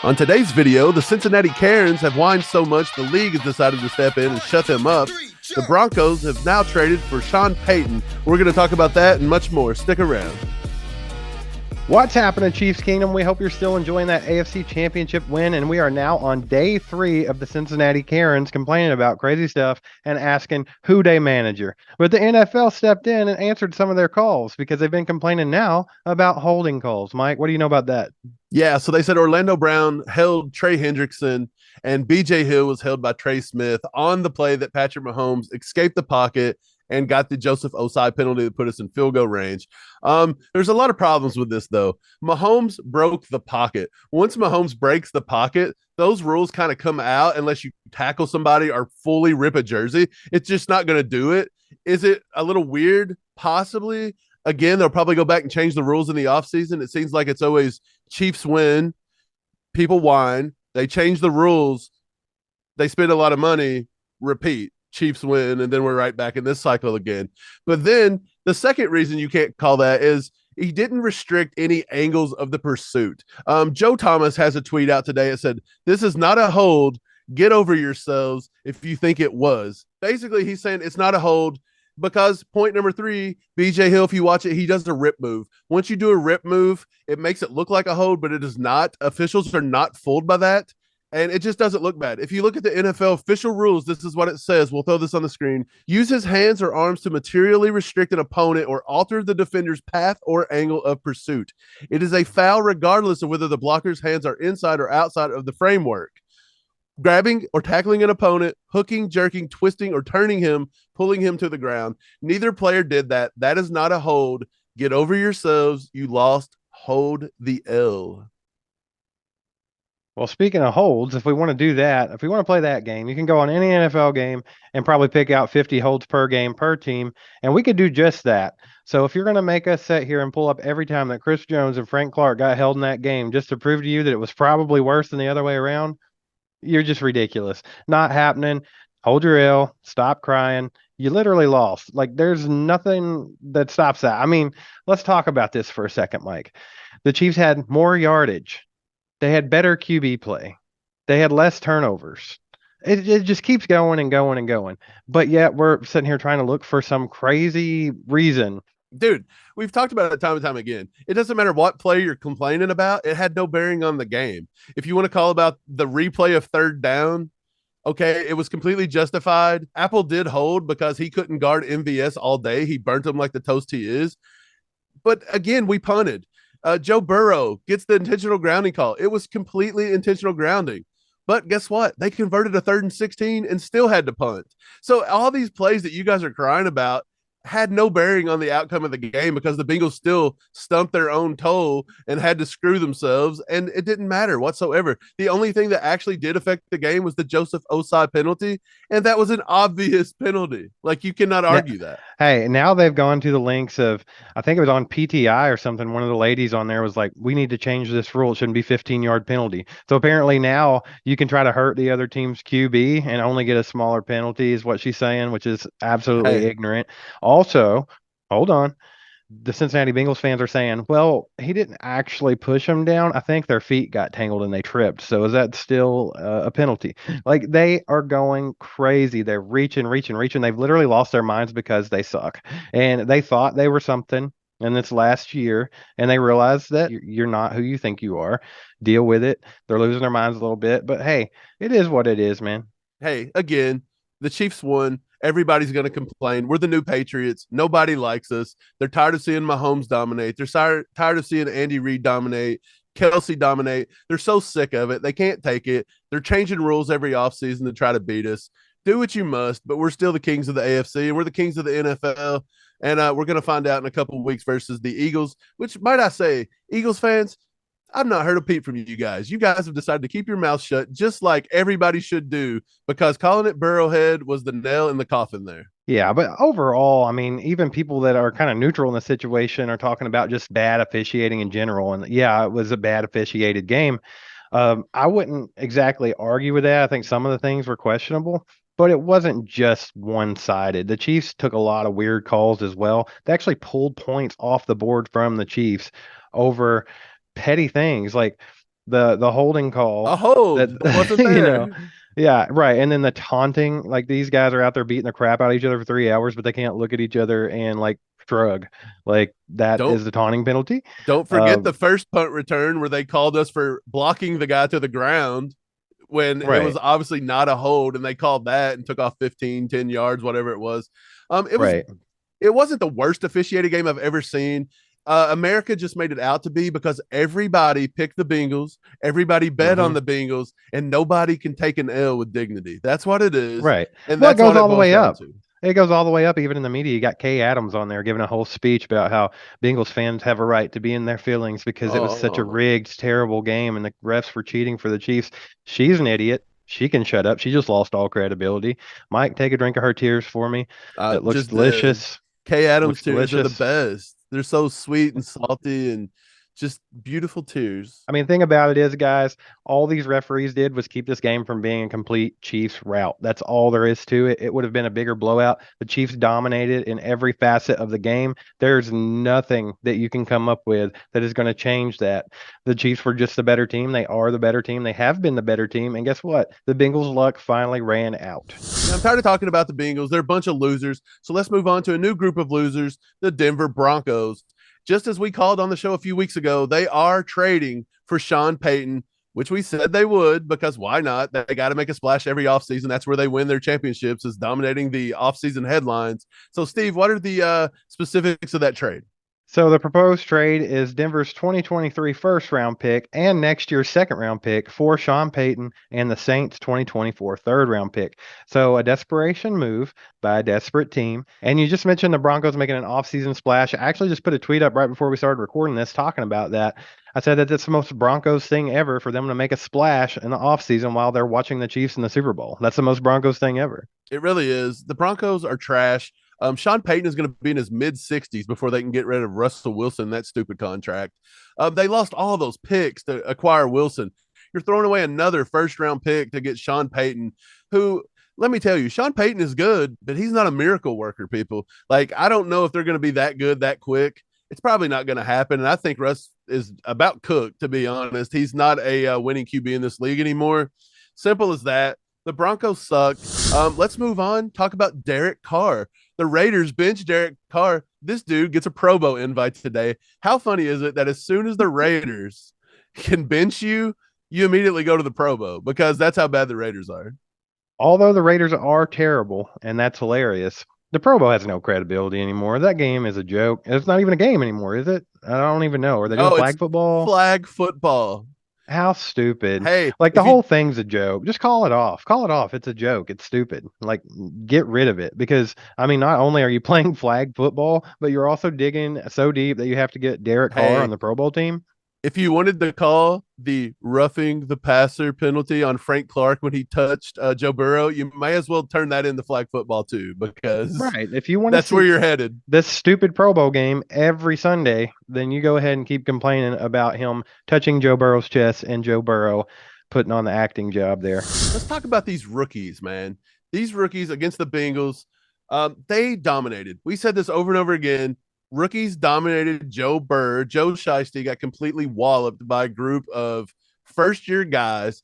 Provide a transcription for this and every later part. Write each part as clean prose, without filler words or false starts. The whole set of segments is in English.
On today's video, the Cincinnati Karens have whined so much the league has decided to step in and shut them up. The Broncos have now traded for Sean Payton. We're going to talk about that and much more. Stick around. What's happening, Chiefs Kingdom? We hope you're still enjoying that AFC Championship win, and we are now on day 3 of the Cincinnati Karens complaining about crazy stuff and asking who they manager. But the NFL stepped in and answered some of their calls because they've been complaining now about holding calls. Mike, what do you know about that? Yeah, so they said Orlando Brown held Trey Hendrickson and B.J. Hill was held by Trey Smith on the play that Patrick Mahomes escaped the pocket and got the Joseph Osai penalty that put us in field goal range. There's a lot of problems with this, though. Mahomes broke the pocket. Once Mahomes breaks the pocket, those rules kind of come out unless you tackle somebody or fully rip a jersey. It's just not going to do it. Is it a little weird? Possibly. Again, they'll probably go back and change the rules in the offseason. It seems like it's always Chiefs win, people whine, they change the rules, they spend a lot of money, repeat. Chiefs win, and then we're right back in this cycle again. But then the second reason you can't call that is he didn't restrict any angles of the pursuit. Joe Thomas has a tweet out today that said, "This is not a hold. Get over yourselves if you think it was." Basically, he's saying it's not a hold because point number 3, BJ Hill, if you watch it, he does a rip move. Once you do a rip move, it makes it look like a hold, but it is not. Officials are not fooled by that. And it just doesn't look bad. If you look at the NFL official rules, this is what it says. We'll throw this on the screen. Use his hands or arms to materially restrict an opponent or alter the defender's path or angle of pursuit. It is a foul regardless of whether the blocker's hands are inside or outside of the framework. Grabbing or tackling an opponent, hooking, jerking, twisting, or turning him, pulling him to the ground. Neither player did that. That is not a hold. Get over yourselves. You lost. Hold the L. Well, speaking of holds, if we want to do that, if we want to play that game, you can go on any NFL game and probably pick out 50 holds per game per team, and we could do just that. So if you're going to make us sit here and pull up every time that Chris Jones and Frank Clark got held in that game just to prove to you that it was probably worse than the other way around, you're just ridiculous. Not happening. Hold your L. Stop crying. You literally lost. Like, there's nothing that stops that. I mean, let's talk about this for a second, Mike. The Chiefs had more yardage. They had better QB play. They had less turnovers. It just keeps going and going and going. But yet we're sitting here trying to look for some crazy reason. Dude, we've talked about it time and time again. It doesn't matter what play you're complaining about. It had no bearing on the game. If you want to call about the replay of third down, okay, it was completely justified. Apple did hold because he couldn't guard MVS all day. He burnt him like the toast he is. But again, we punted. Joe Burrow gets the intentional grounding call. It was completely intentional grounding. But guess what? They converted a 3rd and 16 and still had to punt. So all these plays that you guys are crying about had no bearing on the outcome of the game because the Bengals still stumped their own toe and had to screw themselves, and it didn't matter whatsoever. The only thing that actually did affect the game was the Joseph Osai penalty, and that was an obvious penalty. Like, you cannot argue that. Hey, now they've gone to the links of, I think it was on PTI or something, one of the ladies on there was like, we need to change this rule. It shouldn't be 15-yard penalty. So apparently now you can try to hurt the other team's QB and only get a smaller penalty is what she's saying, which is absolutely ignorant. Also, hold on. The Cincinnati Bengals fans are saying, well, he didn't actually push him down. I think their feet got tangled and they tripped. So is that still a penalty? Like, they are going crazy. They're reaching. They've literally lost their minds because they suck. And they thought they were something in this last year, and they realized that you're not who you think you are. Deal with it. They're losing their minds a little bit. But, hey, it is what it is, man. Hey, again, the Chiefs won. Everybody's going to complain. We're the new Patriots. Nobody likes us. They're tired of seeing Mahomes dominate. They're tired of seeing Andy Reid dominate, Kelsey dominate. They're so sick of it. They can't take it. They're changing rules every offseason to try to beat us. Do what you must, but we're still the kings of the AFC, and we're the kings of the NFL, and we're going to find out in a couple of weeks versus the Eagles, which, might I say, Eagles fans, I've not heard a peep from you guys. You guys have decided to keep your mouth shut, just like everybody should do, because calling it Burrowhead was the nail in the coffin there. Yeah, but overall, I mean, even people that are kind of neutral in the situation are talking about just bad officiating in general. And yeah, it was a bad officiated game. I wouldn't exactly argue with that. I think some of the things were questionable, but it wasn't just one-sided. The Chiefs took a lot of weird calls as well. They actually pulled points off the board from the Chiefs over petty things. Like, the holding A call that hold wasn't you know, there. yeah, right. And then the taunting, like these guys are out there beating the crap out of each other for 3 hours, but they can't look at each other and like shrug. Like that Don't is the taunting penalty. don't forget Um, the first punt return where they called us for blocking the guy to the ground when it was right, obviously not a hold, and they called that and took off 15, 10 yards, whatever it was. It was right. it wasn't the worst officiated game I've ever seen. America just made it out to be because everybody picked the Bengals, everybody bet on Hmm. the Bengals, and nobody can take an L with dignity. That's what it is, Right. and Well, it that's goes what it all the boils way down up. to. It goes all the way up, even in the media. You got Kay Adams on there giving a whole speech about how Bengals fans have a right to be in their feelings because it was such a Oh, rigged, terrible game and the refs were cheating for the Chiefs. She's an idiot. She can shut up. She just lost all credibility. Mike, take a drink of her tears for me. It looks just did. delicious. Kay Adams Looks tears are the delicious. best. They're so sweet and salty and just beautiful tears. I mean, the thing about it is, guys, all these referees did was keep this game from being a complete Chiefs rout. That's all there is to it. It would have been a bigger blowout. The Chiefs dominated in every facet of the game. There's nothing that you can come up with that is going to change that. The Chiefs were just the better team. They are the better team. They have been the better team. And guess what? The Bengals' luck finally ran out. I'm tired of talking about the Bengals. They're a bunch of losers. So let's move on to a new group of losers, the Denver Broncos. Just as we called on the show a few weeks ago, they are trading for Sean Payton, which we said they would because why not? They got to make a splash every offseason. That's where they win their championships, is dominating the offseason headlines. So, Steve, what are the specifics of that trade? So the proposed trade is Denver's 2023 first round pick and next year's second round pick for Sean Payton and the Saints 2024 third round pick. So a desperation move by a desperate team. And you just mentioned the Broncos making an offseason splash. I actually just put a tweet up right before we started recording this talking about that. I said that that's the most Broncos thing ever for them to make a splash in the offseason while they're watching the Chiefs in the Super Bowl. That's the most Broncos thing ever. It really is. The Broncos are trash. Sean Payton is going to be in his mid 60s before they can get rid of Russell Wilson, that stupid contract. They lost all those picks to acquire Wilson. You're throwing away another first round pick to get Sean Payton, who, let me tell you, Sean Payton is good, but he's not a miracle worker, people. Like, I don't know if they're going to be that good that quick. It's probably not going to happen. And I think Russ is about cooked, to be honest. He's not a winning QB in this league anymore. Simple as that. The Broncos suck. Let's move on. Talk about Derek Carr. The Raiders bench Derek Carr. This dude gets a Pro Bowl invite today. How funny is it that as soon as the Raiders can bench you, you immediately go to the Pro Bowl because that's how bad the Raiders are. Although the Raiders are terrible, and that's hilarious, the Pro Bowl has no credibility anymore. That game is a joke. It's not even a game anymore, is it? I don't even know. Are they doing Oh, it's flag football? flag football. How stupid. Hey, Like the if you whole thing's a joke. Just call it off. Call it off. It's a joke. It's stupid. Like get rid of it because I mean not only are you playing flag football, but you're also digging so deep that you have to get Derek Carr on hey, the Pro Bowl team. if you wanted to call the roughing the passer penalty on Frank Clark when he touched Joe Burrow, you may as well turn that into flag football too, because Right. If you want to that's where see you're headed. this stupid Pro Bowl game every Sunday, then you go ahead and keep complaining about him touching Joe Burrow's chest and Joe Burrow putting on the acting job there. Let's talk about these rookies, man. These rookies against the Bengals, they dominated. We said this over and over again. Rookies dominated Joe Burr. Joe Shiesty got completely walloped by a group of first year guys.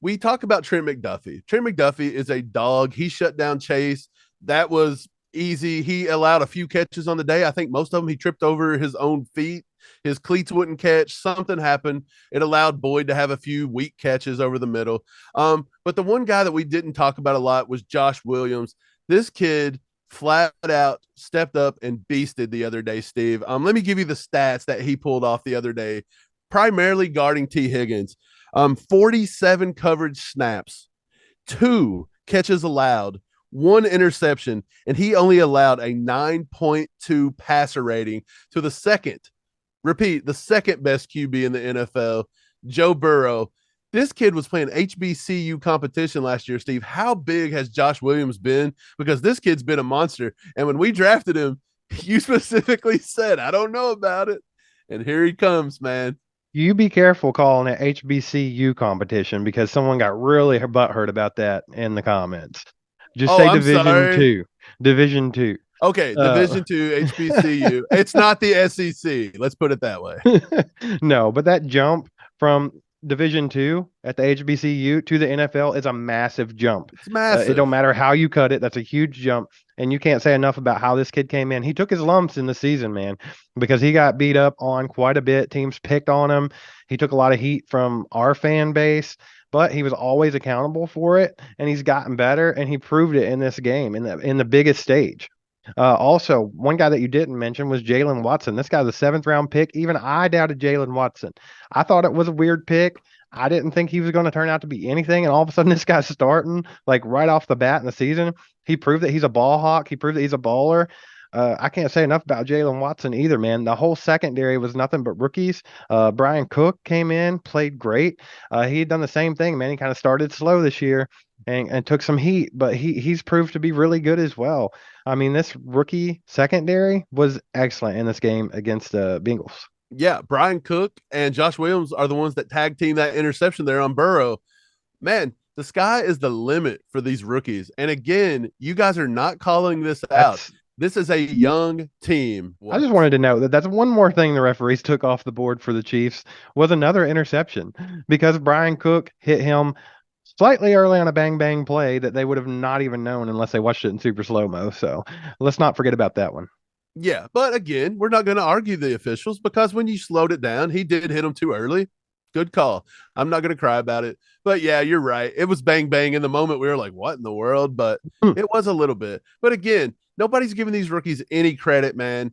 We talk about Trent McDuffie. Trent McDuffie is a dog. He shut down Chase. That was easy. He allowed a few catches on the day. I think most of them he tripped over his own feet. His cleats wouldn't catch. Something happened. It allowed Boyd to have a few weak catches over the middle. But the one guy that we didn't talk about a lot was Josh Williams. This kid flat out stepped up and beasted the other day, Steve. Let me give you the stats that he pulled off the other day, primarily guarding T. Higgins. 47 coverage snaps, 2 catches allowed, 1 interception, and he only allowed a 9.2 passer rating to the second best QB in the NFL, Joe Burrow. This kid was playing HBCU competition last year, Steve. How big has Josh Williams been? Because this kid's been a monster. And when we drafted him, you specifically said, I don't know about it. And here he comes, man. You be careful calling it HBCU competition because someone got really butthurt about that in the comments. Just Oh, say I'm Division sorry. Two. Division Two. Okay, Uh, Division two HBCU. It's not the SEC. Let's put it that way. no, but that jump from Division II at the HBCU to the NFL is a massive jump. It's massive. It don't matter how you cut it. That's a huge jump. And you can't say enough about how this kid came in. He took his lumps in the season, man, because he got beat up on quite a bit. Teams picked on him. He took a lot of heat from our fan base, but he was always accountable for it. And he's gotten better, and he proved it in this game in the biggest stage. Also, one guy that you didn't mention was Jalen Watson. This guy's a 7th-round pick. Even I doubted Jalen Watson. I thought it was a weird pick. I didn't think he was going to turn out to be anything. And all of a sudden, this guy's starting like right off the bat in the season. He proved that he's a ball hawk. He proved that he's a baller. I can't say enough about Jalen Watson either, man. The whole secondary was nothing but rookies. Brian Cook came in, played great. He had done the same thing, man. He kind of started slow this year and took some heat, but he's proved to be really good as well. I mean, this rookie secondary was excellent in this game against the Bengals. Yeah, Brian Cook and Josh Williams are the ones that tag team that interception there on Burrow. Man, the sky is the limit for these rookies. And again, you guys are not calling this out. This is a young team. I just wanted to note that's one more thing the referees took off the board for the Chiefs was another interception because Brian Cook hit him slightly early on a bang play that they would have not even known unless they watched it in super slow-mo. So let's not forget about that one. Yeah, but again, we're not going to argue the officials because when you slowed it down, he did hit him too early. Good call. I'm not going to cry about it. But yeah, you're right. It was bang in the moment. We were like, what in the world? But it was a little bit. But again, nobody's giving these rookies any credit, man.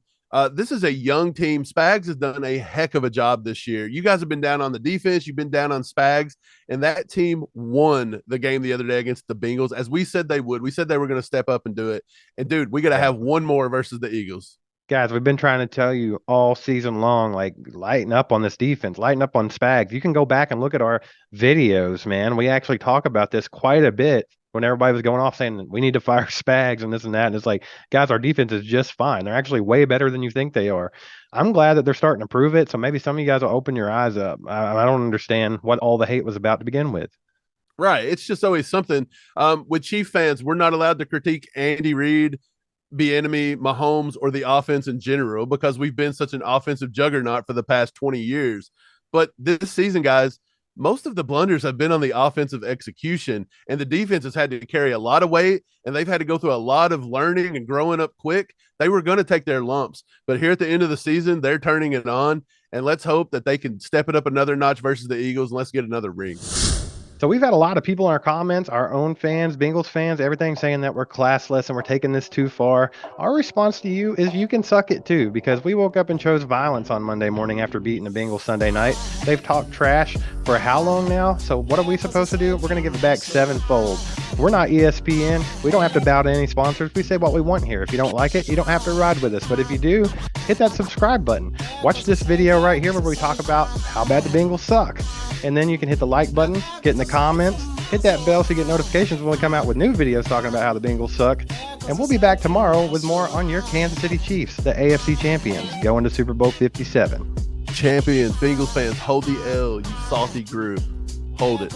This is a young team. Spags has done a heck of a job this year. You guys have been down on the defense. You've been down on Spags, and that team won the game the other day against the Bengals, as we said they would. We said they were going to step up and do it. And, dude, we got to have one more versus the Eagles. Guys, we've been trying to tell you all season long, like, lighten up on this defense, lighten up on Spags. You can go back and look at our videos, man. We actually talk about this quite a bit when everybody was going off saying we need to fire Spags and this and that. And it's like, guys, our defense is just fine. They're actually way better than you think they are. I'm glad that they're starting to prove it. So maybe some of you guys will open your eyes up. I don't understand what all the hate was about to begin with. Right. It's just always something. With Chief fans, we're not allowed to critique Andy Reid, Bieniemy, Mahomes, or the offense in general because we've been such an offensive juggernaut for the past 20 years. But this season, guys, most of the blunders have been on the offensive execution, and the defense has had to carry a lot of weight, and they've had to go through a lot of learning and growing up quick. They were going to take their lumps, but here at the end of the season, they're turning it on, and let's hope that they can step it up another notch versus the Eagles, and let's get another ring. So we've had a lot of people in our comments, our own fans, Bengals fans, everything saying that we're classless and we're taking this too far. Our response to you is you can suck it too, because we woke up and chose violence on Monday morning after beating the Bengals Sunday night. They've talked trash for how long now? So what are we supposed to do? We're going to give it back sevenfold. We're not ESPN. We don't have to bow to any sponsors. We say what we want here. If you don't like it, you don't have to ride with us. But if you do, hit that subscribe button. Watch this video right here where we talk about how bad the Bengals suck. And then you can hit the like button, get in the comments, hit that bell so you get notifications when we come out with new videos talking about how the Bengals suck. And we'll be back tomorrow with more on your Kansas City Chiefs, the AFC champions, going to Super Bowl 57. Champions, Bengals fans, hold the L, you salty group. Hold it.